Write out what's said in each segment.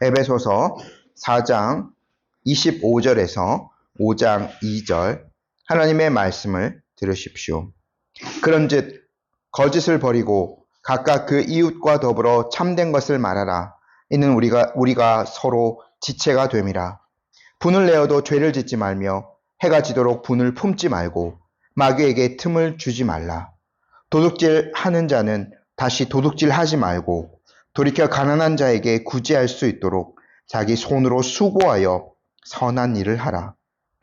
에베소서 4장 25절에서 5장 2절 하나님의 말씀을 들으십시오. 그런즉 거짓을 버리고 각각 그 이웃과 더불어 참된 것을 말하라. 이는 우리가 서로 지체가 됨이라. 분을 내어도 죄를 짓지 말며 해가 지도록 분을 품지 말고 마귀에게 틈을 주지 말라. 도둑질 하는 자는 다시 도둑질 하지 말고 돌이켜 가난한 자에게 구제할 수 있도록 자기 손으로 수고하여 선한 일을 하라.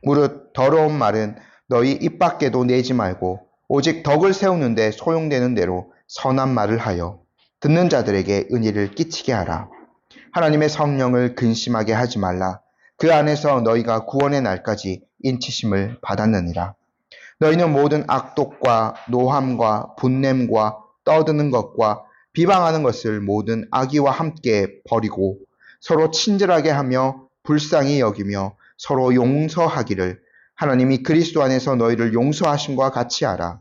무릇 더러운 말은 너희 입 밖에도 내지 말고 오직 덕을 세우는데 소용되는 대로 선한 말을 하여 듣는 자들에게 은혜를 끼치게 하라. 하나님의 성령을 근심하게 하지 말라. 그 안에서 너희가 구원의 날까지 인치심을 받았느니라. 너희는 모든 악독과 노함과 분냄과 떠드는 것과 비방하는 것을 모든 악의와 함께 버리고 서로 친절하게 하며 불쌍히 여기며 서로 용서하기를 하나님이 그리스도 안에서 너희를 용서하심과 같이 하라.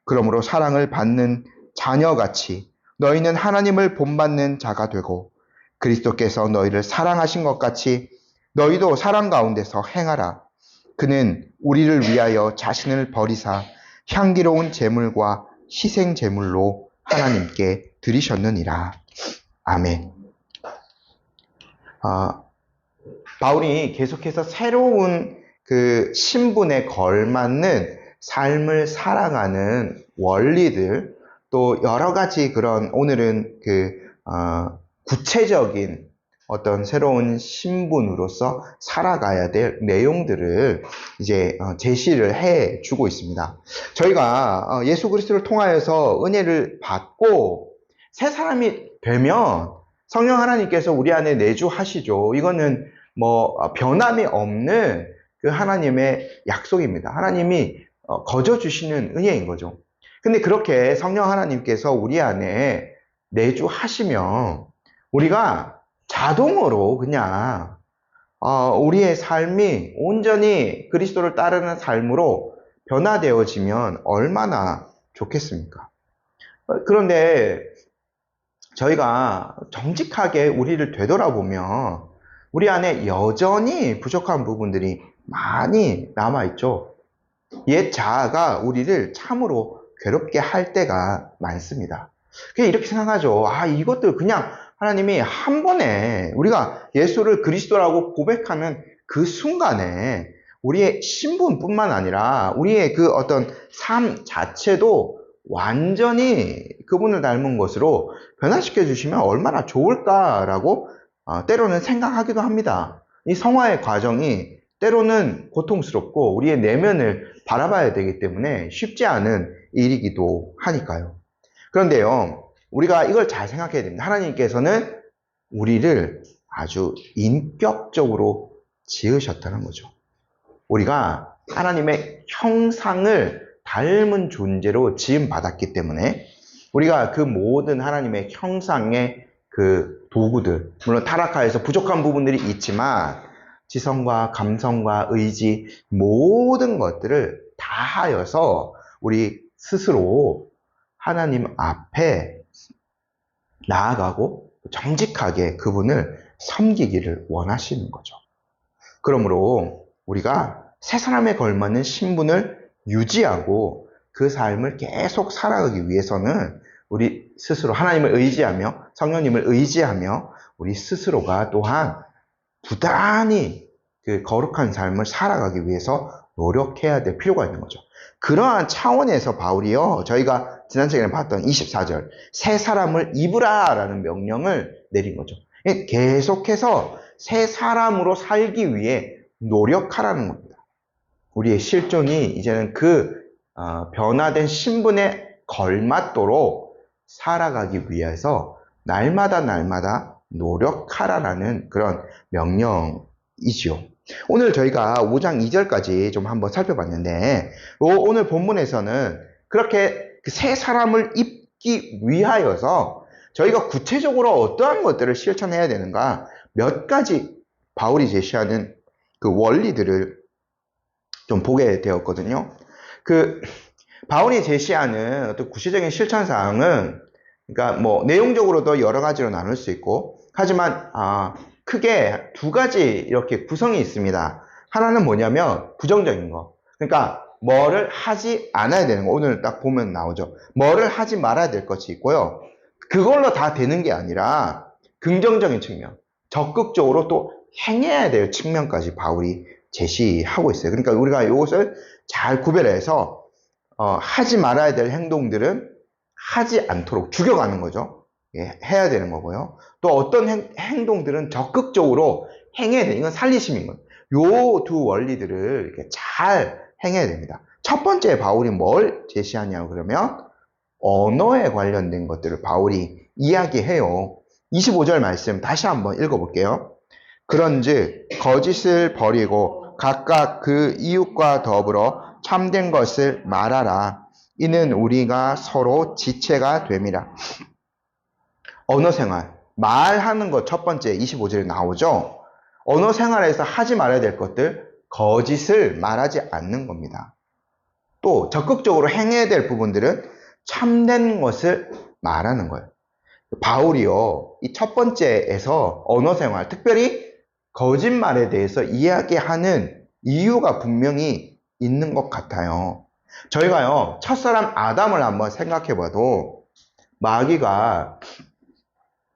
그러므로 사랑을 받는 자녀같이 너희는 하나님을 본받는 자가 되고 그리스도께서 너희를 사랑하신 것 같이 너희도 사랑 가운데서 행하라. 그는 우리를 위하여 자신을 버리사 향기로운 제물과 희생 제물로 하나님께 드리셨느니라. 아멘. 바울이 계속해서 새로운 그 신분에 걸맞는 삶을 살아가는 원리들, 또 여러 가지 그런 오늘은 구체적인 어떤 새로운 신분으로서 살아가야 될 내용들을 이제 제시를 해 주고 있습니다. 저희가 예수 그리스도를 통하여서 은혜를 받고 새 사람이 되면 성령 하나님께서 우리 안에 내주하시죠. 이거는 변함이 없는 그 하나님의 약속입니다. 하나님이 거저 주시는 은혜인 거죠. 근데 그렇게 성령 하나님께서 우리 안에 내주하시면 우리가 자동으로 그냥 우리의 삶이 온전히 그리스도를 따르는 삶으로 변화되어지면 얼마나 좋겠습니까? 그런데 저희가 정직하게 우리를 되돌아보면 우리 안에 여전히 부족한 부분들이 많이 남아있죠. 옛 자아가 우리를 참으로 괴롭게 할 때가 많습니다. 그냥 이렇게 생각하죠. 이것들 그냥 하나님이 한 번에 우리가 예수를 그리스도라고 고백하는 그 순간에 우리의 신분뿐만 아니라 우리의 그 어떤 삶 자체도 완전히 그분을 닮은 것으로 변화시켜 주시면 얼마나 좋을까라고 때로는 생각하기도 합니다. 이 성화의 과정이 때로는 고통스럽고 우리의 내면을 바라봐야 되기 때문에 쉽지 않은 일이기도 하니까요. 그런데요, 우리가 이걸 잘 생각해야 됩니다. 하나님께서는 우리를 아주 인격적으로 지으셨다는 거죠. 우리가 하나님의 형상을 닮은 존재로 지음받았기 때문에 우리가 그 모든 하나님의 형상의 그 도구들, 물론 타락하여서 부족한 부분들이 있지만 지성과 감성과 의지 모든 것들을 다하여서 우리 스스로 하나님 앞에 나아가고 정직하게 그분을 섬기기를 원하시는 거죠. 그러므로 우리가 새 사람에 걸맞는 신분을 유지하고 그 삶을 계속 살아가기 위해서는 우리 스스로 하나님을 의지하며 성령님을 의지하며 우리 스스로가 또한 부단히 그 거룩한 삶을 살아가기 위해서 노력해야 될 필요가 있는 거죠. 그러한 차원에서 바울이요, 저희가 지난 시간에 봤던 24절 새 사람을 입으라 라는 명령을 내린 거죠. 계속해서 새 사람으로 살기 위해 노력하라는 겁니다. 우리의 실존이 이제는 그 변화된 신분에 걸맞도록 살아가기 위해서 날마다 노력하라라는 그런 명령이지요. 오늘 저희가 5장 2절까지 좀 한번 살펴봤는데 오늘 본문에서는 그렇게 새 사람을 입기 위하여서 저희가 구체적으로 어떠한 것들을 실천해야 되는가 몇 가지 바울이 제시하는 그 원리들을 좀 보게 되었거든요. 바울이 제시하는 어떤 구체적인 실천 사항은 그러니까 내용적으로도 여러 가지로 나눌 수 있고 하지만 크게 두 가지 이렇게 구성이 있습니다. 하나는 뭐냐면 부정적인 거. 그러니까 뭐를 하지 않아야 되는 거. 오늘 딱 보면 나오죠. 뭐를 하지 말아야 될 것이 있고요. 그걸로 다 되는 게 아니라 긍정적인 측면, 적극적으로 또 행해야 될 측면까지 바울이 제시하고 있어요. 그러니까 우리가 이것을 잘 구별해서 하지 말아야 될 행동들은 하지 않도록 죽여가는 거죠. 예, 해야 되는 거고요. 또 어떤 행동들은 적극적으로 행해야 돼. 이건 살리심인 거예요. 요 두 원리들을 이렇게 잘 행해야 됩니다. 첫 번째 바울이 뭘 제시하냐고 그러면 언어에 관련된 것들을 바울이 이야기해요. 25절 말씀 다시 한번 읽어볼게요. 그런즉 거짓을 버리고 각각 그 이웃과 더불어 참된 것을 말하라. 이는 우리가 서로 지체가 됨이라. 언어 생활, 말하는 것 첫 번째 25절에 나오죠. 언어 생활에서 하지 말아야 될 것들, 거짓을 말하지 않는 겁니다. 또 적극적으로 행해야 될 부분들은 참된 것을 말하는 거예요. 바울이요, 이 첫 번째에서 언어 생활, 특별히 거짓말에 대해서 이야기하는 이유가 분명히 있는 것 같아요. 저희가요, 첫사람 아담을 한번 생각해 봐도 마귀가,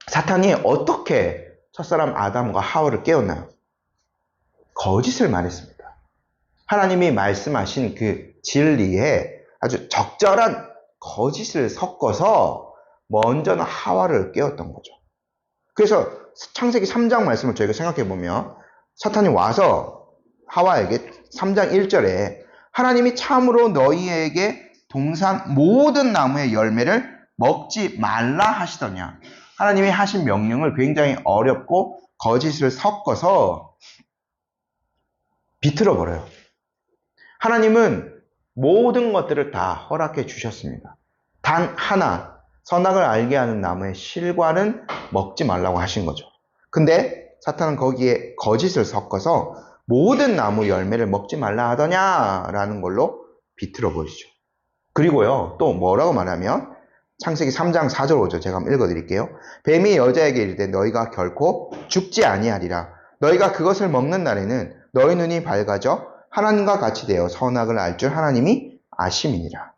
사탄이 어떻게 첫사람 아담과 하와를 깨웠나요? 거짓을 말했습니다. 하나님이 말씀하신 그 진리에 아주 적절한 거짓을 섞어서 먼저는 하와를 깨웠던 거죠. 그래서 창세기 3장 말씀을 저희가 생각해 보면 사탄이 와서 하와에게 3장 1절에 하나님이 참으로 너희에게 동산 모든 나무의 열매를 먹지 말라 하시더냐. 하나님이 하신 명령을 굉장히 어렵고 거짓을 섞어서 비틀어 버려요. 하나님은 모든 것들을 다 허락해 주셨습니다. 단 하나, 선악을 알게 하는 나무의 실과는 먹지 말라고 하신 거죠. 근데 사탄은 거기에 거짓을 섞어서 모든 나무 열매를 먹지 말라 하더냐라는 걸로 비틀어 버리죠. 그리고요, 또 뭐라고 말하면 창세기 3장 4절 5절 제가 한번 읽어드릴게요. 뱀이 여자에게 이르되 너희가 결코 죽지 아니하리라. 너희가 그것을 먹는 날에는 너희 눈이 밝아져 하나님과 같이 되어 선악을 알 줄 하나님이 아심이니라.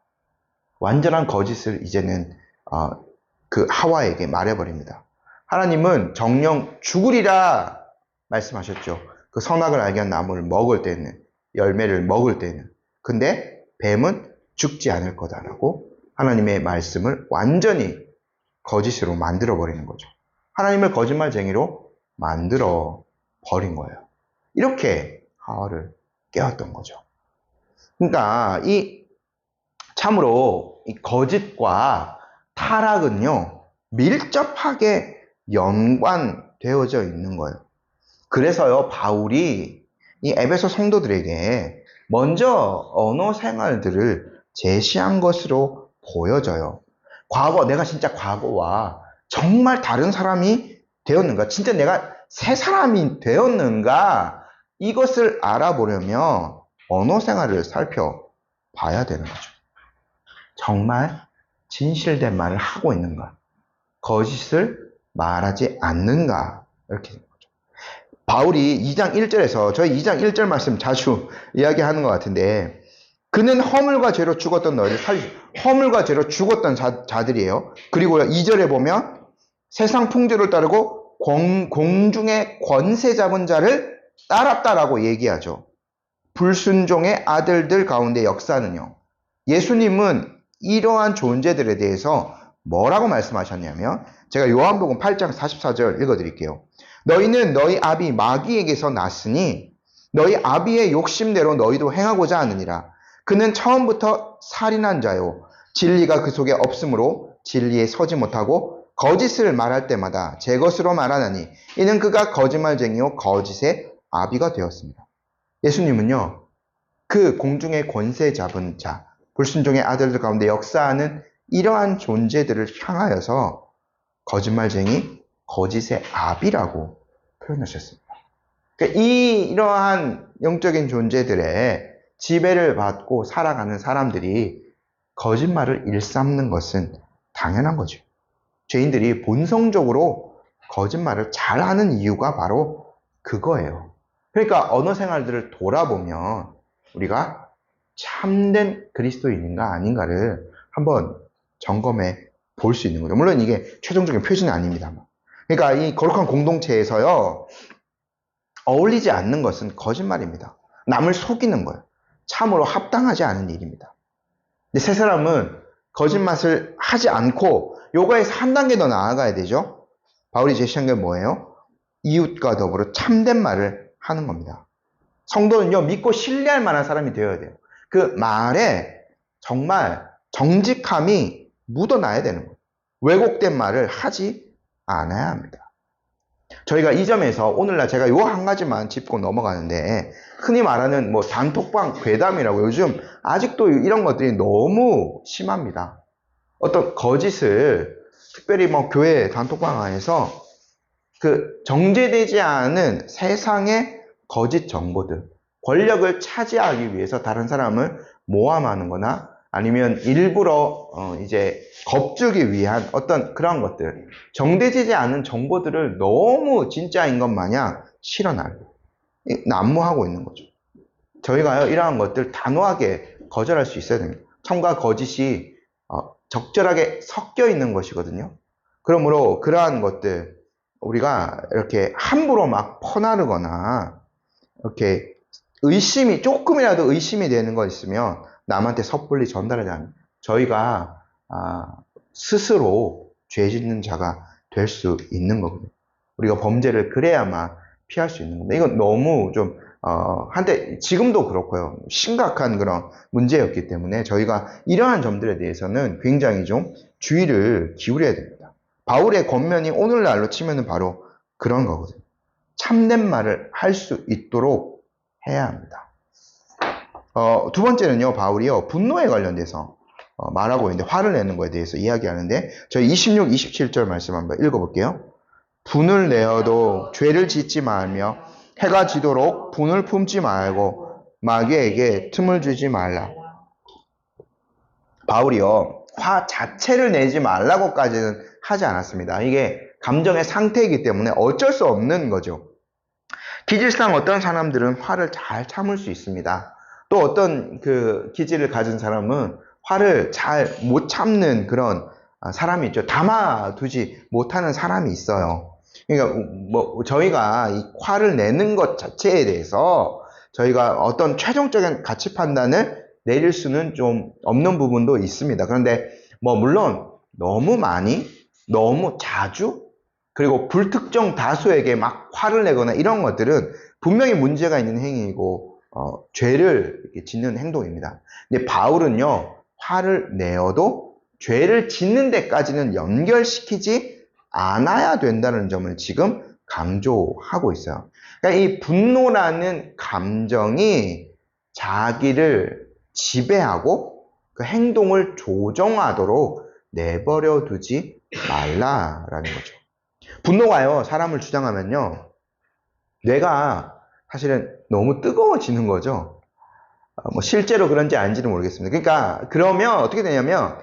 완전한 거짓을 이제는 그 하와에게 말해버립니다. 하나님은 정령 죽으리라 말씀하셨죠. 그 선악을 알게 한 나무를 먹을 때는, 열매를 먹을 때는. 근데 뱀은 죽지 않을 거다라고 하나님의 말씀을 완전히 거짓으로 만들어버리는 거죠. 하나님을 거짓말쟁이로 만들어 버린 거예요. 이렇게 하와를 깨웠던 거죠. 그러니까 참으로 이 거짓과 타락은요, 밀접하게 연관되어져 있는 거예요. 그래서요, 바울이 이 에베소 성도들에게 먼저 언어 생활들을 제시한 것으로 보여져요. 내가 진짜 과거와 정말 다른 사람이 되었는가? 진짜 내가 새 사람이 되었는가? 이것을 알아보려면 언어 생활을 살펴봐야 되는 거죠. 정말 진실된 말을 하고 있는가? 거짓을 말하지 않는가? 이렇게 되는 거죠. 바울이 2장 1절에서 저희 2장 1절 말씀 자주 이야기하는 것 같은데, 그는 허물과 죄로 죽었던 너희를 살리시고, 허물과 죄로 죽었던 자들이에요. 그리고 2절에 보면 세상 풍조를 따르고 공중의 권세 잡은 자를 따랐다라고 얘기하죠. 불순종의 아들들 가운데 역사는요. 예수님은 이러한 존재들에 대해서 뭐라고 말씀하셨냐면, 제가 요한복음 8장 44절 읽어드릴게요. 너희는 너희 아비 마귀에게서 났으니 너희 아비의 욕심대로 너희도 행하고자 하느니라. 그는 처음부터 살인한 자요, 진리가 그 속에 없으므로 진리에 서지 못하고 거짓을 말할 때마다 제 것으로 말하나니 이는 그가 거짓말쟁이요 거짓의 아비가 되었습니다. 예수님은요, 그 공중의 권세 잡은 자, 불순종의 아들들 가운데 역사하는 이러한 존재들을 향하여서 거짓말쟁이, 거짓의 아비라고 표현하셨습니다. 그러니까 이러한 영적인 존재들의 지배를 받고 살아가는 사람들이 거짓말을 일삼는 것은 당연한 거죠. 죄인들이 본성적으로 거짓말을 잘하는 이유가 바로 그거예요. 그러니까 언어 생활들을 돌아보면 우리가 참된 그리스도인인가 아닌가를 한번 점검해 볼 수 있는 거죠. 물론 이게 최종적인 표준은 아닙니다만. 그러니까 이 거룩한 공동체에서요, 어울리지 않는 것은 거짓말입니다. 남을 속이는 거예요. 참으로 합당하지 않은 일입니다. 근데 세 사람은 거짓말을 하지 않고 요거에서 한 단계 더 나아가야 되죠. 바울이 제시한 게 뭐예요? 이웃과 더불어 참된 말을 하는 겁니다. 성도는요, 믿고 신뢰할 만한 사람이 되어야 돼요. 그 말에 정말 정직함이 묻어나야 되는 거예요. 왜곡된 말을 하지 않아야 합니다. 저희가 이 점에서 오늘날 제가 요 한 가지만 짚고 넘어가는데, 흔히 말하는 뭐 단톡방 괴담이라고, 요즘 아직도 이런 것들이 너무 심합니다. 어떤 거짓을 특별히 뭐 교회 단톡방 안에서 그 정제되지 않은 세상의 거짓 정보들, 권력을 차지하기 위해서 다른 사람을 모함하는 거나 아니면 일부러 이제 겁주기 위한 어떤 그런 것들, 정제되지 않은 정보들을 너무 진짜인 것 마냥 실어나르고 난무하고 있는 거죠. 저희가요, 이러한 것들 단호하게 거절할 수 있어야 됩니다. 참과 거짓이 적절하게 섞여 있는 것이거든요. 그러므로 그러한 것들 우리가 이렇게 함부로 막 퍼나르거나 이렇게 의심이 조금이라도 의심이 되는 거 있으면 남한테 섣불리 전달하지 않는, 저희가 스스로 죄 짓는 자가 될 수 있는 거거든요. 우리가 범죄를 그래야만 피할 수 있는 겁니다. 이건 너무 좀 한때 지금도 그렇고요, 심각한 그런 문제였기 때문에 저희가 이러한 점들에 대해서는 굉장히 좀 주의를 기울여야 됩니다. 바울의 권면이 오늘날로 치면은 바로 그런 거거든요. 참된 말을 할 수 있도록 해야 합니다. 두 번째는요, 바울이요, 분노에 관련돼서 말하고 있는데, 화를 내는 거에 대해서 이야기하는데, 저희 26, 27절 말씀 한번 읽어볼게요. 분을 내어도 죄를 짓지 말며 해가 지도록 분을 품지 말고 마귀에게 틈을 주지 말라. 바울이요, 화 자체를 내지 말라고까지는 하지 않았습니다. 이게 감정의 상태이기 때문에 어쩔 수 없는 거죠. 기질상 어떤 사람들은 화를 잘 참을 수 있습니다. 또 어떤 그 기질을 가진 사람은 화를 잘 못 참는 그런 사람이 있죠. 담아두지 못하는 사람이 있어요. 그러니까 뭐 저희가 이 화를 내는 것 자체에 대해서 저희가 어떤 최종적인 가치 판단을 내릴 수는 좀 없는 부분도 있습니다. 그런데 뭐 물론 너무 많이, 너무 자주, 그리고 불특정 다수에게 막 화를 내거나 이런 것들은 분명히 문제가 있는 행위이고 죄를 짓는 행동입니다. 근데 바울은요, 화를 내어도 죄를 짓는 데까지는 연결시키지 않아야 된다는 점을 지금 강조하고 있어요. 그러니까 이 분노라는 감정이 자기를 지배하고 그 행동을 조정하도록 내버려 두지 말라라는 거죠. 분노가요, 사람을 주장하면요, 뇌가 사실은 너무 뜨거워지는 거죠. 뭐 실제로 그런지 아닌지는 모르겠습니다. 그러니까 그러면 어떻게 되냐면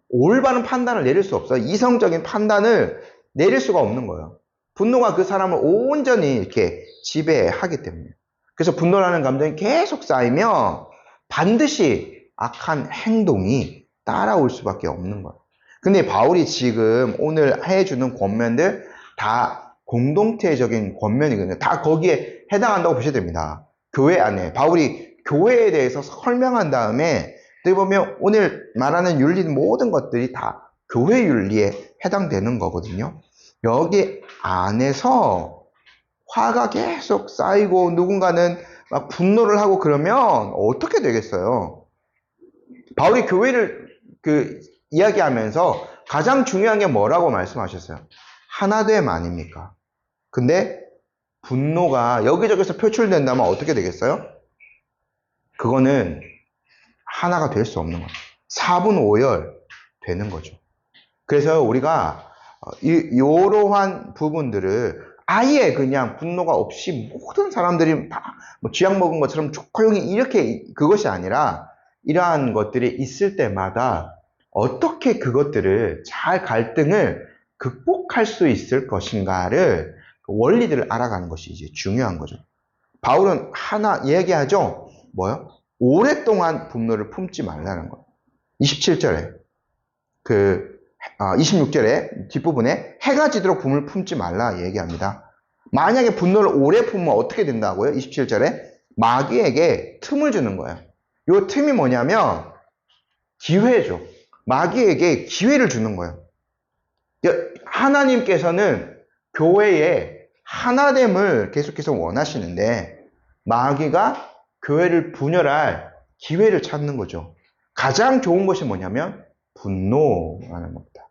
올바른 판단을 내릴 수 없어요. 이성적인 판단을 내릴 수가 없는 거예요. 분노가 그 사람을 온전히 이렇게 지배하기 때문에. 그래서 분노라는 감정이 계속 쌓이면 반드시 악한 행동이 따라올 수밖에 없는 거예요. 근데 바울이 지금 오늘 해주는 권면들 다 공동체적인 권면이거든요. 다 거기에 해당한다고 보셔야 됩니다. 교회 안에 바울이 교회에 대해서 설명한 다음에 어떻게 보면 오늘 말하는 윤리 모든 것들이 다 교회 윤리에 해당되는 거거든요. 여기 안에서 화가 계속 쌓이고 누군가는 막 분노를 하고 그러면 어떻게 되겠어요? 바울이 교회를 이야기하면서 가장 중요한 게 뭐라고 말씀하셨어요? 하나됨 아닙니까? 근데 분노가 여기저기서 표출된다면 어떻게 되겠어요? 그거는 하나가 될 수 없는 거예요. 4분 5열 되는 거죠. 그래서 우리가 이러한 부분들을 아예 그냥 분노가 없이 모든 사람들이 다 뭐 쥐약 먹은 것처럼 조용히 이렇게, 그것이 아니라 이러한 것들이 있을 때마다 어떻게 그것들을 잘 갈등을 극복할 수 있을 것인가를 원리들을 알아가는 것이 이제 중요한 거죠. 바울은 하나 얘기하죠. 뭐요? 오랫동안 분노를 품지 말라는 거예요. 27절에 26절에 뒷부분에 해가 지도록 분을 품지 말라 얘기합니다. 만약에 분노를 오래 품으면 어떻게 된다고요? 27절에 마귀에게 틈을 주는 거예요. 이 틈이 뭐냐면 기회죠. 마귀에게 기회를 주는 거예요. 하나님께서는 교회의 하나됨을 계속해서 원하시는데 마귀가 교회를 분열할 기회를 찾는 거죠. 가장 좋은 것이 뭐냐면 분노라는 겁니다.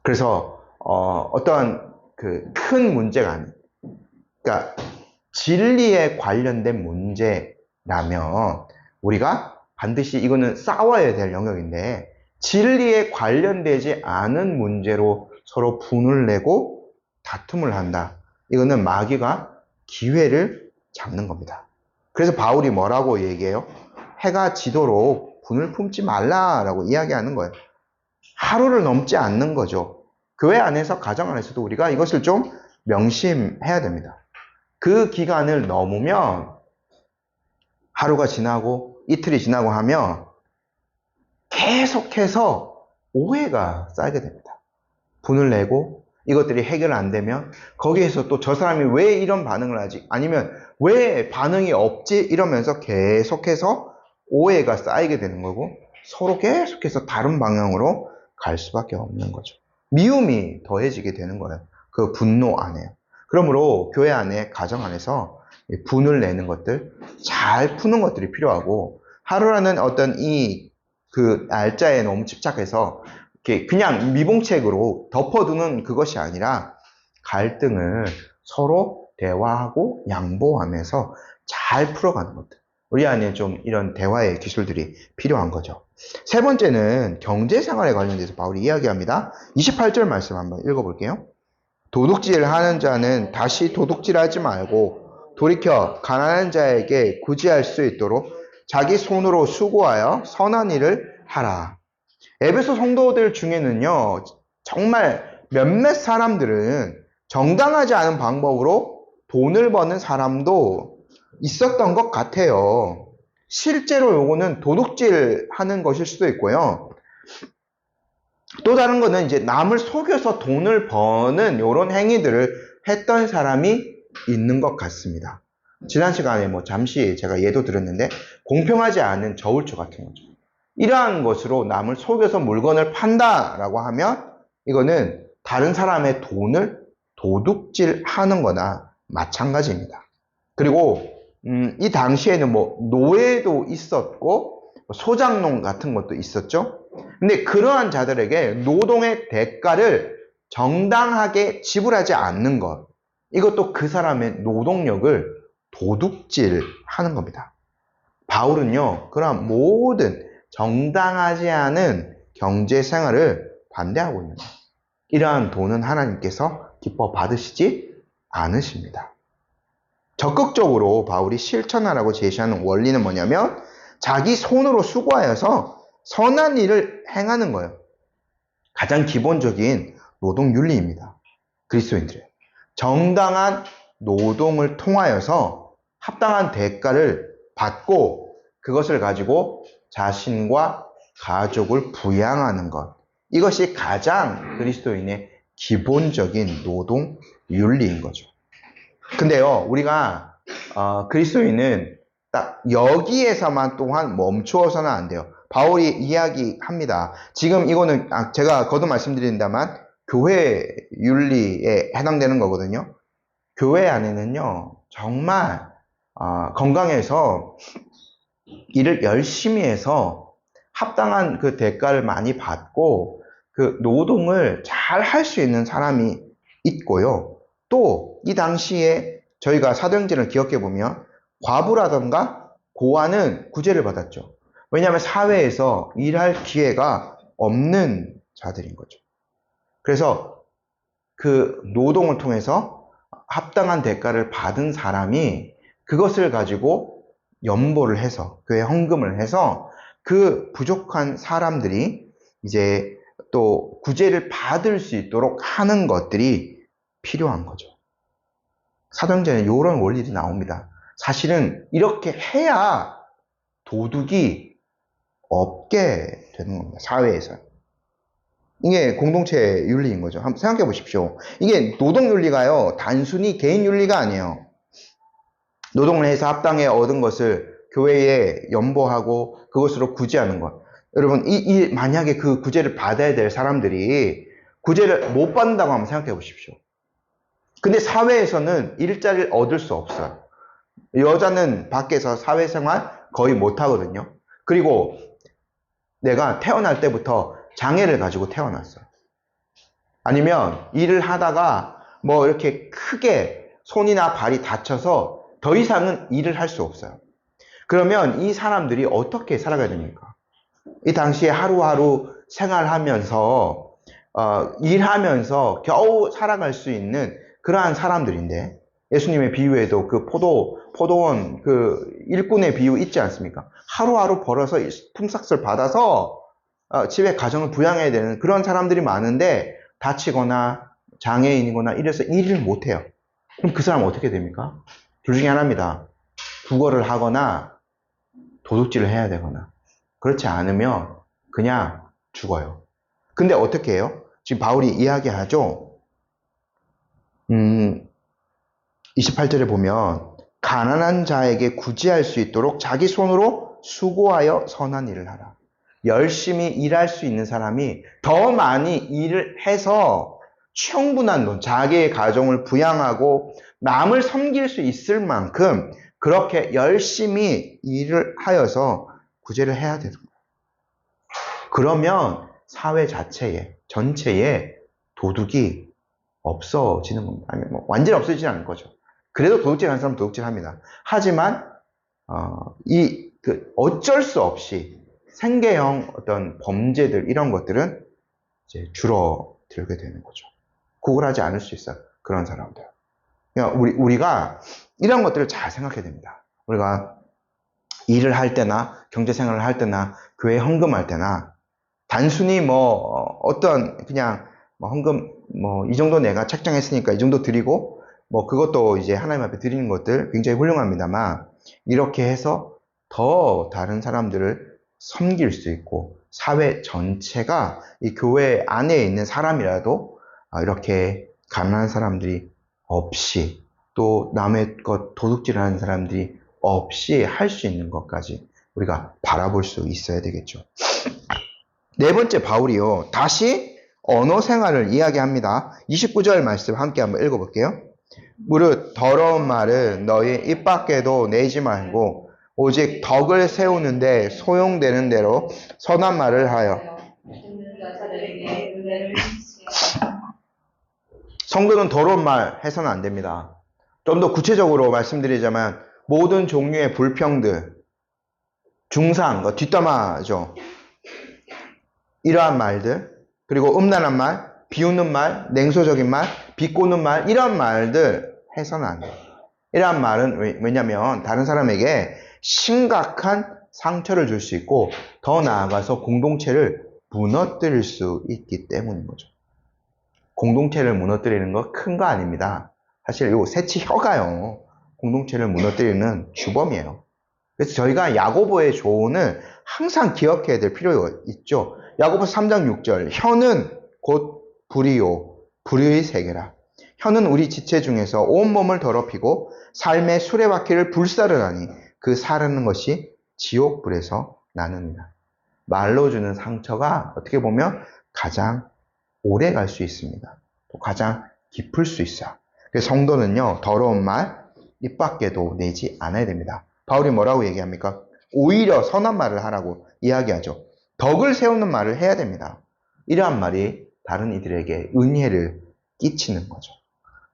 그래서 어떤 그 큰 문제가 아닌, 그러니까 진리에 관련된 문제라면 우리가 반드시 이거는 싸워야 될 영역인데 진리에 관련되지 않은 문제로 서로 분을 내고 다툼을 한다. 이거는 마귀가 기회를 잡는 겁니다. 그래서 바울이 뭐라고 얘기해요? 해가 지도록 분을 품지 말라라고 이야기하는 거예요. 하루를 넘지 않는 거죠. 교회 안에서, 가정 안에서도 우리가 이것을 좀 명심해야 됩니다. 그 기간을 넘으면 하루가 지나고 이틀이 지나고 하면 계속해서 오해가 쌓이게 됩니다. 분을 내고 이것들이 해결 안 되면 거기에서 또 저 사람이 왜 이런 반응을 하지? 아니면 왜 반응이 없지? 이러면서 계속해서 오해가 쌓이게 되는 거고 서로 계속해서 다른 방향으로 갈 수밖에 없는 거죠. 미움이 더해지게 되는 거예요. 그 분노 안에. 그러므로 교회 안에, 가정 안에서 분을 내는 것들, 잘 푸는 것들이 필요하고 하루라는 어떤 그 날짜에 너무 집착해서 이렇게 그냥 미봉책으로 덮어두는 그것이 아니라 갈등을 서로 대화하고 양보하면서 잘 풀어가는 것들. 우리 안에 좀 이런 대화의 기술들이 필요한 거죠. 세 번째는 경제생활에 관련돼서 바울이 이야기합니다. 28절 말씀 한번 읽어볼게요. 도둑질 하는 자는 다시 도둑질하지 말고 돌이켜 가난한 자에게 구제할 수 있도록 자기 손으로 수고하여 선한 일을 하라. 에베소 성도들 중에는요, 정말 몇몇 사람들은 정당하지 않은 방법으로 돈을 버는 사람도 있었던 것 같아요. 실제로 요거는 도둑질 하는 것일 수도 있고요. 또 다른 거는 이제 남을 속여서 돈을 버는 이런 행위들을 했던 사람이 있는 것 같습니다. 지난 시간에 잠시 제가 예도 드렸는데 공평하지 않은 저울추 같은 거죠. 이러한 것으로 남을 속여서 물건을 판다라고 하면 이거는 다른 사람의 돈을 도둑질하는 거나 마찬가지입니다. 그리고 이 당시에는 노예도 있었고 소장농 같은 것도 있었죠. 근데 그러한 자들에게 노동의 대가를 정당하게 지불하지 않는 것, 이것도 그 사람의 노동력을 도둑질하는 겁니다. 바울은요, 그러한 모든 정당하지 않은 경제 생활을 반대하고 있는 거예요. 이러한 돈은 하나님께서 기뻐 받으시지 않으십니다. 적극적으로 바울이 실천하라고 제시하는 원리는 뭐냐면 자기 손으로 수고하여서 선한 일을 행하는 거예요. 가장 기본적인 노동 윤리입니다. 그리스도인들의 정당한 노동을 통하여서 합당한 대가를 받고 그것을 가지고 자신과 가족을 부양하는 것, 이것이 가장 그리스도인의 기본적인 노동 윤리인 거죠. 근데요, 우리가 그리스도인은 딱 여기에서만 또한 멈추어서는 안 돼요. 바울이 이야기합니다. 지금 이거는 제가 거듭 말씀드린다만 교회 윤리에 해당되는 거거든요. 교회 안에는요, 정말 건강해서 일을 열심히 해서 합당한 그 대가를 많이 받고 그 노동을 잘 할 수 있는 사람이 있고요. 또 이 당시에 저희가 사도행전을 기억해 보면 과부라던가 고아는 구제를 받았죠. 왜냐하면 사회에서 일할 기회가 없는 자들인 거죠. 그래서 그 노동을 통해서 합당한 대가를 받은 사람이 그것을 가지고 연보를 해서 교회 헌금을 해서 그 부족한 사람들이 이제 또 구제를 받을 수 있도록 하는 것들이 필요한 거죠. 사도행전에 이런 원리도 나옵니다. 사실은 이렇게 해야 도둑이 없게 되는 겁니다. 사회에서. 이게 공동체 윤리인 거죠. 한번 생각해 보십시오. 이게 노동 윤리가요, 단순히 개인 윤리가 아니에요. 노동을 해서 합당에 얻은 것을 교회에 연보하고 그것으로 구제하는 것. 여러분, 만약에 그 구제를 받아야 될 사람들이 구제를 못 받는다고 한번 생각해 보십시오. 근데 사회에서는 일자리를 얻을 수 없어요. 여자는 밖에서 사회생활 거의 못 하거든요. 그리고 내가 태어날 때부터 장애를 가지고 태어났어요. 아니면 일을 하다가 뭐 이렇게 크게 손이나 발이 다쳐서 더 이상은 일을 할 수 없어요. 그러면 이 사람들이 어떻게 살아가야 됩니까? 이 당시에 하루하루 생활하면서 일하면서 겨우 살아갈 수 있는 그러한 사람들인데, 예수님의 비유에도 그 포도원 그 일꾼의 비유 있지 않습니까? 하루하루 벌어서 품삯을 받아서 집에 가정을 부양해야 되는 그런 사람들이 많은데 다치거나 장애인이거나 이래서 일을 못해요. 그럼 그 사람은 어떻게 됩니까? 둘 중에 하나입니다. 구걸을 하거나 도둑질을 해야 되거나, 그렇지 않으면 그냥 죽어요. 근데 어떻게 해요? 지금 바울이 이야기하죠. 28절에 보면 가난한 자에게 구제할 수 있도록 자기 손으로 수고하여 선한 일을 하라. 열심히 일할 수 있는 사람이 더 많이 일을 해서 충분한 돈, 자기의 가정을 부양하고 남을 섬길 수 있을 만큼 그렇게 열심히 일을 하여서 구제를 해야 되는 거예요. 그러면 사회 자체에, 전체에 도둑이 없어지는 겁니다. 아니, 뭐 완전히 없어지지 않을 거죠. 그래도 도둑질하는 사람은 도둑질합니다. 하지만 어쩔 수 없이 생계형 어떤 범죄들, 이런 것들은 이제 줄어들게 되는 거죠. 구걸하지 않을 수 있어요. 그런 사람들. 그러니까 우리가 이런 것들을 잘 생각해야 됩니다. 우리가 일을 할 때나 경제생활을 할 때나 교회 헌금할 때나 단순히 뭐 어떤 그냥 뭐 헌금 뭐 이 정도 내가 책정했으니까 이 정도 드리고 뭐 그것도 이제 하나님 앞에 드리는 것들 굉장히 훌륭합니다만, 이렇게 해서 더 다른 사람들을 섬길 수 있고 사회 전체가 이 교회 안에 있는 사람이라도 이렇게 가난한 사람들이 없이, 또 남의 것 도둑질하는 사람들이 없이 할 수 있는 것까지 우리가 바라볼 수 있어야 되겠죠. 네 번째, 바울이요, 다시 언어 생활을 이야기합니다. 29절 말씀 함께 한번 읽어볼게요. 무릇 더러운 말은 너희 입 밖에도 내지 말고 오직 덕을 세우는데 소용되는 대로 선한 말을 하여. 성도는 더러운 말 해서는 안 됩니다. 좀 더 구체적으로 말씀드리자면 모든 종류의 불평들, 중상, 뒷담화죠. 이러한 말들, 그리고 음란한 말, 비웃는 말, 냉소적인 말, 비꼬는 말, 이런 말들 해서는 안 돼요. 이러한 말은 왜냐면 다른 사람에게 심각한 상처를 줄 수 있고 더 나아가서 공동체를 무너뜨릴 수 있기 때문인 거죠. 공동체를 무너뜨리는 거 큰 거 아닙니다. 사실 요 새치 혀가요, 공동체를 무너뜨리는 주범이에요. 그래서 저희가 야고보의 조언을 항상 기억해야 될 필요가 있죠. 야고보서 3장 6절, 혀는 곧 불이요 불의의 세계라. 혀는 우리 지체 중에서 온몸을 더럽히고 삶의 수레바퀴를 불사르나니 그 사르는 것이 지옥불에서 나느니라. 말로 주는 상처가 어떻게 보면 가장 오래 갈 수 있습니다. 또 가장 깊을 수 있어요. 그래서 성도는요, 더러운 말 입 밖에도 내지 않아야 됩니다. 바울이 뭐라고 얘기합니까? 오히려 선한 말을 하라고 이야기하죠. 덕을 세우는 말을 해야 됩니다. 이러한 말이 다른 이들에게 은혜를 끼치는 거죠.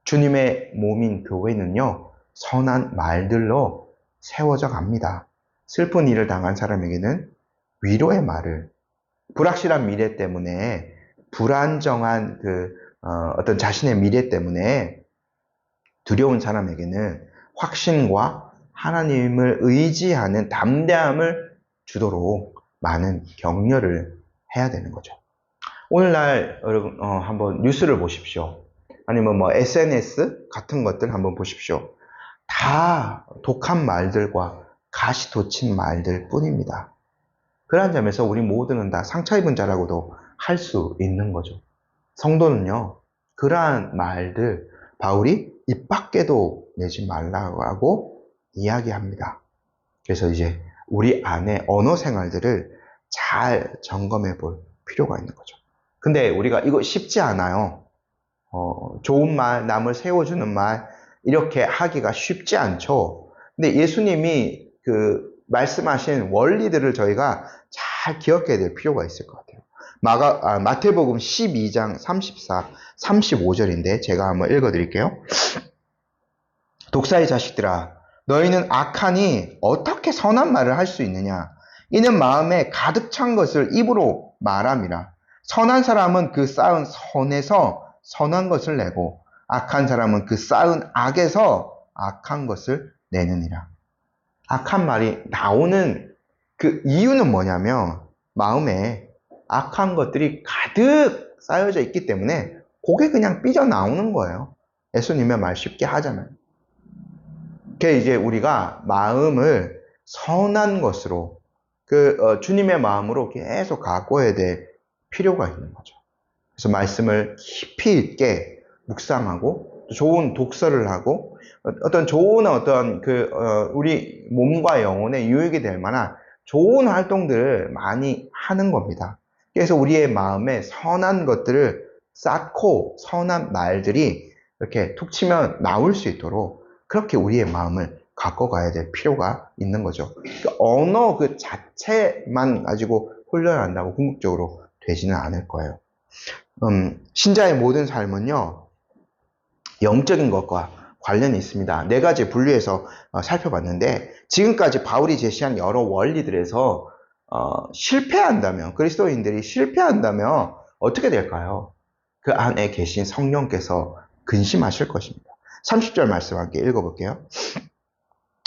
주님의 몸인 교회는요, 선한 말들로 세워져 갑니다. 슬픈 일을 당한 사람에게는 위로의 말을, 불확실한 미래 때문에, 불안정한 어떤 자신의 미래 때문에 두려운 사람에게는 확신과 하나님을 의지하는 담대함을 주도록 많은 격려를 해야 되는 거죠. 오늘날 여러분 한번 뉴스를 보십시오. 아니면 뭐 SNS 같은 것들 한번 보십시오. 다 독한 말들과 가시 돋친 말들 뿐입니다. 그러한 점에서 우리 모두는 다 상처 입은 자라고도 할 수 있는 거죠. 성도는요, 그러한 말들 바울이 입 밖에도 내지 말라고 하고 이야기합니다. 그래서 이제 우리 안에 언어 생활들을 잘 점검해 볼 필요가 있는 거죠. 근데 우리가 이거 쉽지 않아요. 좋은 말, 남을 세워주는 말, 이렇게 하기가 쉽지 않죠. 근데 예수님이 그 말씀하신 원리들을 저희가 잘 기억해야 될 필요가 있을 것 같아요. 마태복음 12장 34, 35절인데 제가 한번 읽어드릴게요. 독사의 자식들아, 너희는 악하니 어떻게 선한 말을 할 수 있느냐? 이는 마음에 가득 찬 것을 입으로 말함이라. 선한 사람은 그 쌓은 선에서 선한 것을 내고 악한 사람은 그 쌓은 악에서 악한 것을 내느니라. 악한 말이 나오는 그 이유는 뭐냐면 마음에 악한 것들이 가득 쌓여져 있기 때문에 그게 그냥 삐져나오는 거예요. 예수님의 말 쉽게 하자면. 그게 이제 우리가 마음을 선한 것으로 주님의 마음으로 계속 가꿔야 될 필요가 있는 거죠. 그래서 말씀을 깊이 있게 묵상하고 좋은 독서를 하고 어떤 좋은 우리 몸과 영혼에 유익이 될 만한 좋은 활동들을 많이 하는 겁니다. 그래서 우리의 마음에 선한 것들을 쌓고 선한 말들이 이렇게 툭 치면 나올 수 있도록 그렇게 우리의 마음을 가꿔가야 될 필요가 있는 거죠. 언어 그 자체만 가지고 훈련한다고 궁극적으로 되지는 않을 거예요. 신자의 모든 삶은요, 영적인 것과 관련이 있습니다. 네 가지 분류해서 살펴봤는데, 지금까지 바울이 제시한 여러 원리들에서 실패한다면, 그리스도인들이 실패한다면 어떻게 될까요? 그 안에 계신 성령께서 근심하실 것입니다. 30절 말씀 함께 읽어볼게요.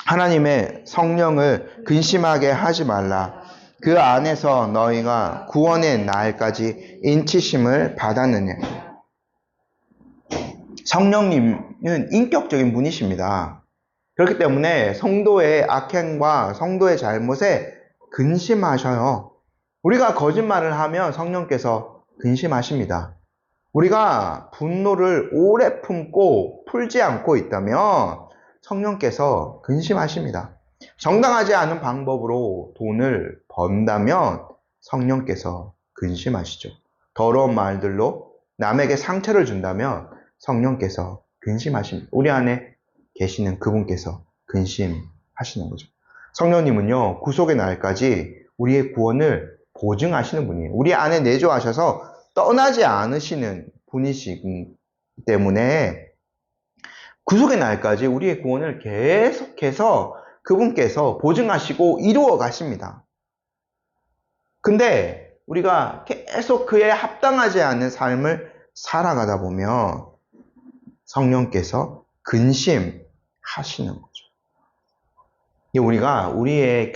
하나님의 성령을 근심하게 하지 말라. 그 안에서 너희가 구원의 날까지 인치심을 받았느냐. 성령님은 인격적인 분이십니다. 그렇기 때문에 성도의 악행과 성도의 잘못에 근심하셔요. 우리가 거짓말을 하면 성령께서 근심하십니다. 우리가 분노를 오래 품고 풀지 않고 있다면 성령께서 근심하십니다. 정당하지 않은 방법으로 돈을 번다면 성령께서 근심하시죠. 더러운 말들로 남에게 상처를 준다면 성령께서 근심하십니다. 우리 안에 계시는 그분께서 근심하시는 거죠. 성령님은요, 구속의 날까지 우리의 구원을 보증하시는 분이에요. 우리 안에 내주하셔서 떠나지 않으시는 분이시기 때문에 구속의 날까지 우리의 구원을 계속해서 그분께서 보증하시고 이루어 가십니다. 근데 우리가 계속 그에 합당하지 않는 삶을 살아가다 보면 성령께서 근심하시는 거죠. 우리가 우리의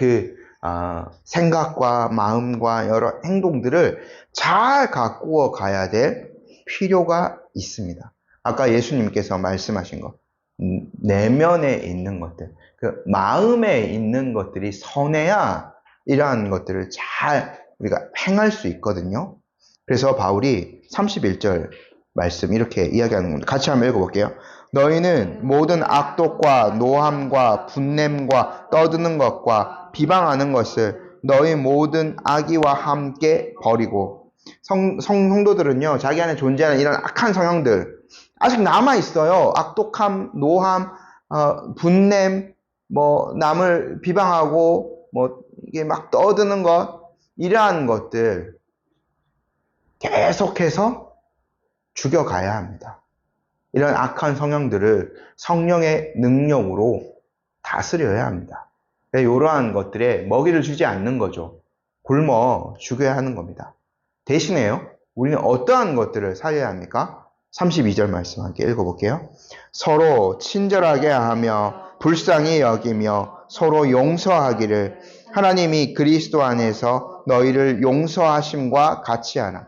생각과 마음과 여러 행동들을 잘 가꾸어 가야 될 필요가 있습니다. 아까 예수님께서 말씀하신 것, 내면에 있는 것들, 그 마음에 있는 것들이 선해야 이러한 것들을 잘 우리가 행할 수 있거든요. 그래서 바울이 31절 말씀 이렇게 이야기하는 겁니다. 같이 한번 읽어볼게요. 너희는 모든 악독과 노함과 분냄과 떠드는 것과 비방하는 것을 너희 모든 악의와 함께 버리고. 성도들은요, 자기 안에 존재하는 이런 악한 성향들 아직 남아있어요. 악독함, 노함, 분냄, 남을 비방하고, 이게 막 떠드는 것, 이러한 것들 계속해서 죽여가야 합니다. 이런 악한 성향들을 성령의 능력으로 다스려야 합니다. 이러한 것들에 먹이를 주지 않는 거죠. 굶어 죽여야 하는 겁니다. 대신에요, 우리는 어떠한 것들을 살려야 합니까? 32절 말씀 함께 읽어볼게요. 서로 친절하게 하며 불쌍히 여기며 서로 용서하기를 하나님이 그리스도 안에서 너희를 용서하심과 같이 하라.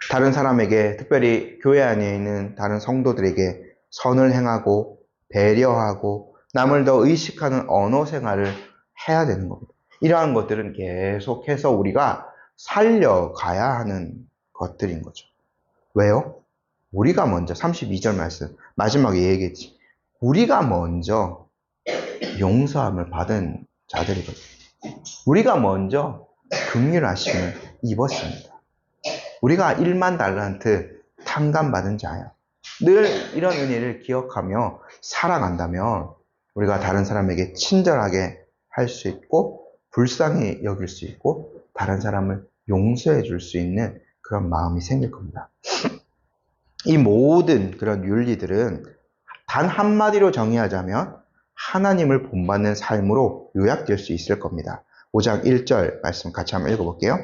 다른 사람에게, 특별히 교회 안에 있는 다른 성도들에게 선을 행하고 배려하고 남을 더 의식하는 언어 생활을 해야 되는 겁니다. 이러한 것들은 계속해서 우리가 살려가야 하는 것들인 거죠. 왜요? 우리가 먼저 32절 말씀 마지막에 얘기했지. 우리가 먼저 용서함을 받은 자들이거든요. 우리가 먼저 긍휼하심을 입었습니다. 우리가 1만 달란트 탕감받은 자야. 늘 이런 은혜를 기억하며 살아간다면 우리가 다른 사람에게 친절하게 할 수 있고 불쌍히 여길 수 있고 다른 사람을 용서해 줄 수 있는 그런 마음이 생길 겁니다. 이 모든 그런 윤리들은 단 한마디로 정의하자면 하나님을 본받는 삶으로 요약될 수 있을 겁니다. 5장 1절 말씀 같이 한번 읽어볼게요.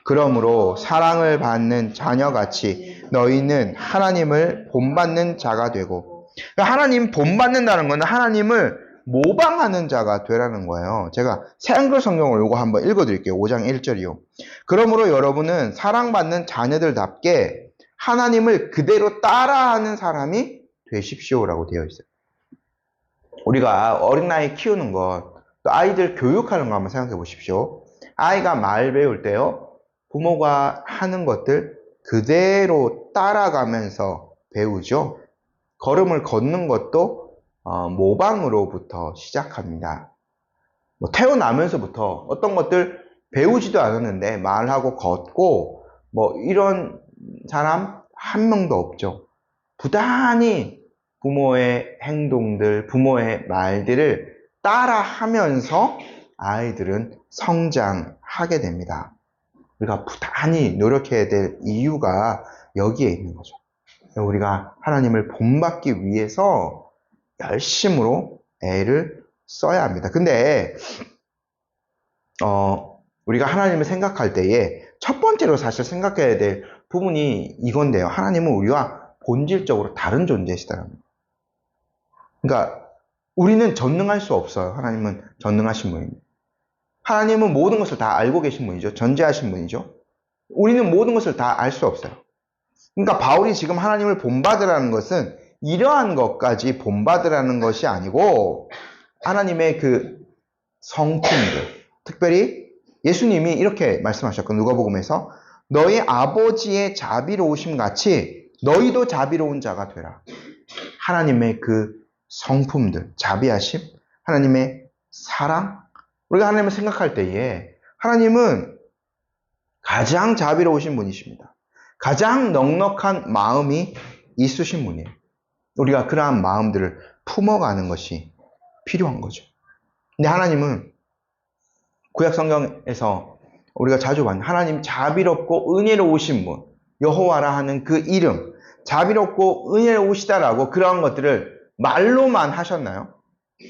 그러므로 사랑을 받는 자녀같이 너희는 하나님을 본받는 자가 되고, 하나님 본받는다는 것은 하나님을 모방하는 자가 되라는 거예요. 제가 새한글 성경을 이거 한번 읽어드릴게요. 5장 1절이요. 그러므로 여러분은 사랑받는 자녀들답게 하나님을 그대로 따라하는 사람이 되십시오라고 되어 있어요. 우리가 어린 나이 키우는 것, 또 아이들 교육하는 거 한번 생각해 보십시오. 아이가 말 배울 때요, 부모가 하는 것들 그대로 따라가면서 배우죠. 걸음을 걷는 것도 모방으로부터 시작합니다. 태어나면서부터 어떤 것들 배우지도 않았는데 말하고 걷고 이런 사람 한 명도 없죠. 부단히 부모의 행동들, 부모의 말들을 따라하면서 아이들은 성장하게 됩니다. 우리가 부단히 노력해야 될 이유가 여기에 있는 거죠. 우리가 하나님을 본받기 위해서 열심으로 애를 써야 합니다. 근데 우리가 하나님을 생각할 때에 첫 번째로 사실 생각해야 될 부분이 이건데요. 하나님은 우리와 본질적으로 다른 존재시다라는 거예요. 그러니까 우리는 전능할 수 없어요. 하나님은 전능하신 분입니다. 하나님은 모든 것을 다 알고 계신 분이죠. 전지하신 분이죠. 우리는 모든 것을 다 알 수 없어요. 그러니까 바울이 지금 하나님을 본받으라는 것은 이러한 것까지 본받으라는 것이 아니고 하나님의 그 성품들, 특별히 예수님이 이렇게 말씀하셨고 누가복음에서 너희 아버지의 자비로우심 같이 너희도 자비로운 자가 되라. 하나님의 그 성품들, 자비하심, 하나님의 사랑, 우리가 하나님을 생각할 때에 하나님은 가장 자비로우신 분이십니다. 가장 넉넉한 마음이 있으신 분이에요. 우리가 그러한 마음들을 품어가는 것이 필요한 거죠. 근데 하나님은 구약 성경에서 우리가 자주 봤는 하나님 자비롭고 은혜로우신 분, 여호와라 하는 그 이름, 자비롭고 은혜로우시다라고 그러한 것들을 말로만 하셨나요?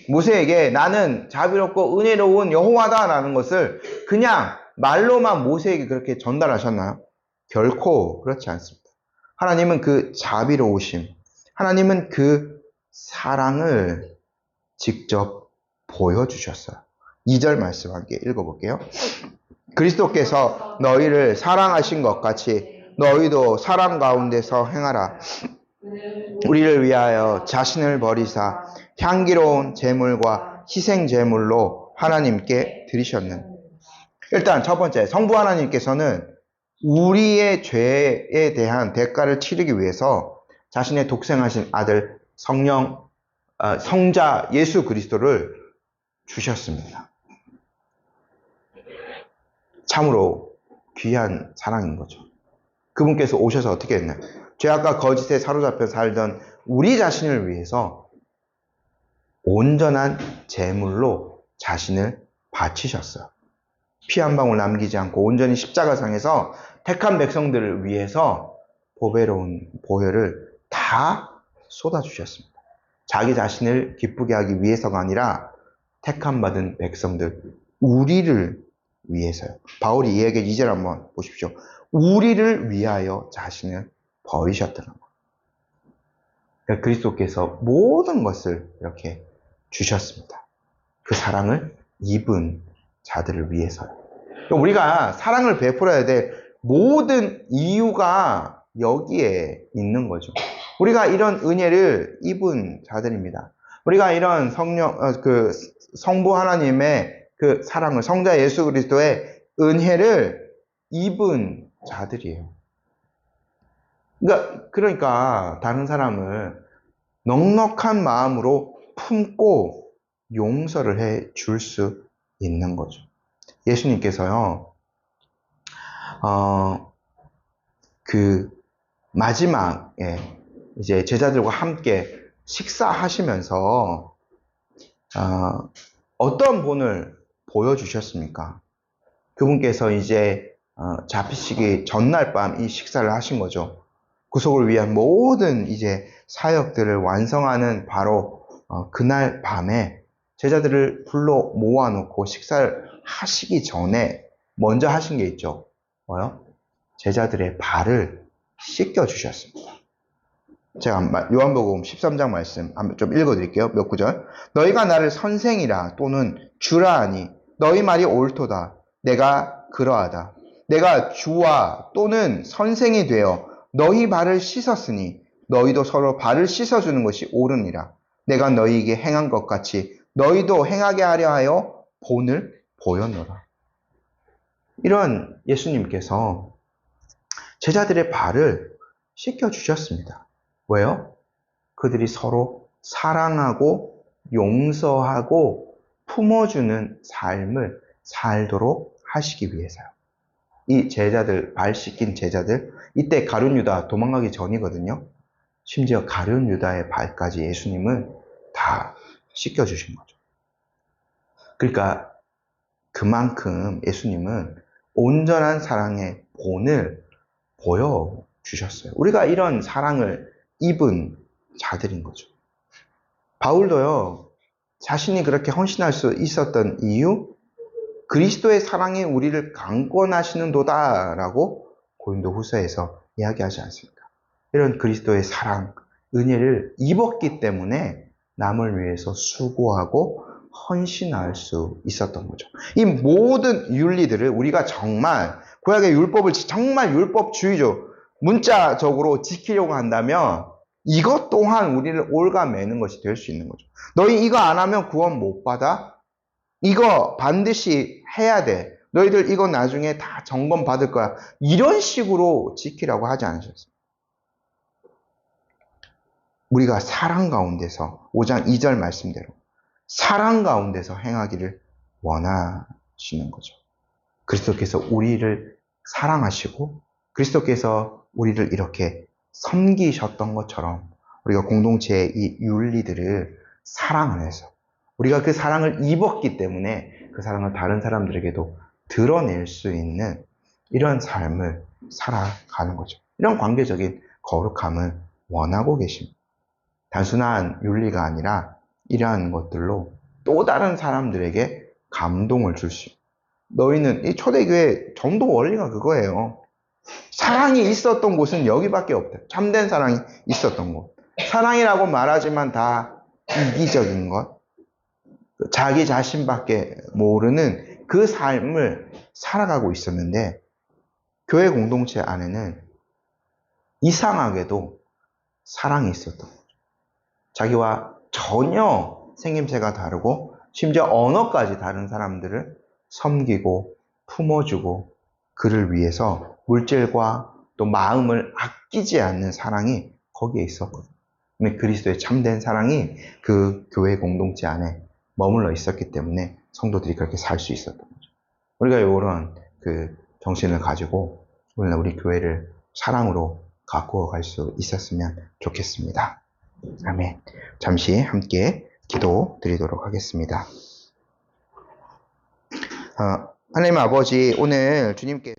모세에게 나는 자비롭고 은혜로운 여호와다라는 것을 그냥 말로만 모세에게 그렇게 전달하셨나요? 결코 그렇지 않습니다. 하나님은 그 자비로우심, 하나님은 그 사랑을 직접 보여주셨어요. 2절 말씀 함께 읽어볼게요. 그리스도께서 너희를 사랑하신 것 같이 너희도 사랑 가운데서 행하라. 우리를 위하여 자신을 버리사 향기로운 제물과 희생 제물로 하나님께 드리셨는. 일단 첫 번째, 성부 하나님께서는 우리의 죄에 대한 대가를 치르기 위해서 자신의 독생하신 아들 성자 예수 그리스도를 주셨습니다. 참으로 귀한 사랑인 거죠. 그분께서 오셔서 어떻게 했나요? 죄악과 거짓에 사로잡혀 살던 우리 자신을 위해서 온전한 제물로 자신을 바치셨어요. 피 한 방울 남기지 않고 온전히 십자가상에서 택한 백성들을 위해서 보배로운 보혈을 다 쏟아주셨습니다. 자기 자신을 기쁘게 하기 위해서가 아니라 택함 받은 백성들, 우리를 위해서요. 바울이 이 얘기 2절 한번 보십시오. 우리를 위하여 자신을 버리셨다는 거예요. 그러니까 그리스도께서 모든 것을 이렇게 주셨습니다. 그 사랑을 입은 자들을 위해서요. 우리가 사랑을 베풀어야 될 모든 이유가 여기에 있는 거죠. 우리가 이런 은혜를 입은 자들입니다. 우리가 이런 성부 하나님의 그 사랑을, 성자 예수 그리스도의 은혜를 입은 자들이에요. 그러니까 다른 사람을 넉넉한 마음으로 품고 용서를 해 줄 수 있는 거죠. 예수님께서요, 그 마지막에 이제 제자들과 함께 식사하시면서 어떤 본을 보여주셨습니까? 그분께서 이제 잡히시기 전날 밤 이 식사를 하신 거죠. 구속을 위한 모든 이제 사역들을 완성하는 바로 그날 밤에 제자들을 불러 모아놓고 식사를 하시기 전에 먼저 하신 게 있죠. 뭐요? 제자들의 발을 씻겨주셨습니다. 제가 요한복음 13장 말씀 한번 좀 읽어드릴게요. 몇 구절. 너희가 나를 선생이라 또는 주라 하니 너희 말이 옳도다. 내가 그러하다. 내가 주와 또는 선생이 되어 너희 발을 씻었으니 너희도 서로 발을 씻어주는 것이 옳으니라. 내가 너희에게 행한 것 같이 너희도 행하게 하려 하여 본을 보였노라. 이런 예수님께서 제자들의 발을 씻겨주셨습니다. 왜요? 그들이 서로 사랑하고 용서하고 품어주는 삶을 살도록 하시기 위해서요. 이 제자들, 발 씻긴 제자들, 이때 가룟 유다 도망가기 전이거든요. 심지어 가룟 유다의 발까지 예수님은 다 씻겨주신 거죠. 그러니까 그만큼 예수님은 온전한 사랑의 본을 보여주셨어요. 우리가 이런 사랑을 입은 자들인 거죠. 바울도요, 자신이 그렇게 헌신할 수 있었던 이유, 그리스도의 사랑이 우리를 강권하시는도다라고 고린도 후서에서 이야기하지 않습니까? 이런 그리스도의 사랑, 은혜를 입었기 때문에 남을 위해서 수고하고 헌신할 수 있었던 거죠. 이 모든 윤리들을 우리가 정말 구약의 율법을 정말 율법주의죠. 문자적으로 지키려고 한다면 이것 또한 우리를 올가매는 것이 될 수 있는 거죠. 너희 이거 안 하면 구원 못 받아? 이거 반드시 해야 돼. 너희들 이거 나중에 다 점검 받을 거야. 이런 식으로 지키라고 하지 않으셨어요. 우리가 사랑 가운데서 5장 2절 말씀대로 사랑 가운데서 행하기를 원하시는 거죠. 그리스도께서 우리를 사랑하시고 그리스도께서 우리를 이렇게 섬기셨던 것처럼 우리가 공동체의 이 윤리들을 사랑을 해서 우리가 그 사랑을 입었기 때문에 그 사랑을 다른 사람들에게도 드러낼 수 있는 이런 삶을 살아가는 거죠. 이런 관계적인 거룩함을 원하고 계십니다. 단순한 윤리가 아니라 이러한 것들로 또 다른 사람들에게 감동을 줄 수 있는. 너희는 이 초대교회 전도 원리가 그거예요. 사랑이 있었던 곳은 여기밖에 없다. 참된 사랑이 있었던 곳. 사랑이라고 말하지만 다 이기적인 것. 자기 자신밖에 모르는 그 삶을 살아가고 있었는데 교회 공동체 안에는 이상하게도 사랑이 있었던 거죠. 자기와 전혀 생김새가 다르고 심지어 언어까지 다른 사람들을 섬기고 품어주고 그를 위해서 물질과 또 마음을 아끼지 않는 사랑이 거기에 있었거든요. 그리스도의 참된 사랑이 그 교회 공동체 안에 머물러 있었기 때문에 성도들이 그렇게 살 수 있었던 거죠. 우리가 이런 그 정신을 가지고 오늘 우리 교회를 사랑으로 가꾸어 갈 수 있었으면 좋겠습니다. 아멘. 잠시 함께 기도 드리도록 하겠습니다. 하나님 아버지, 오늘 주님께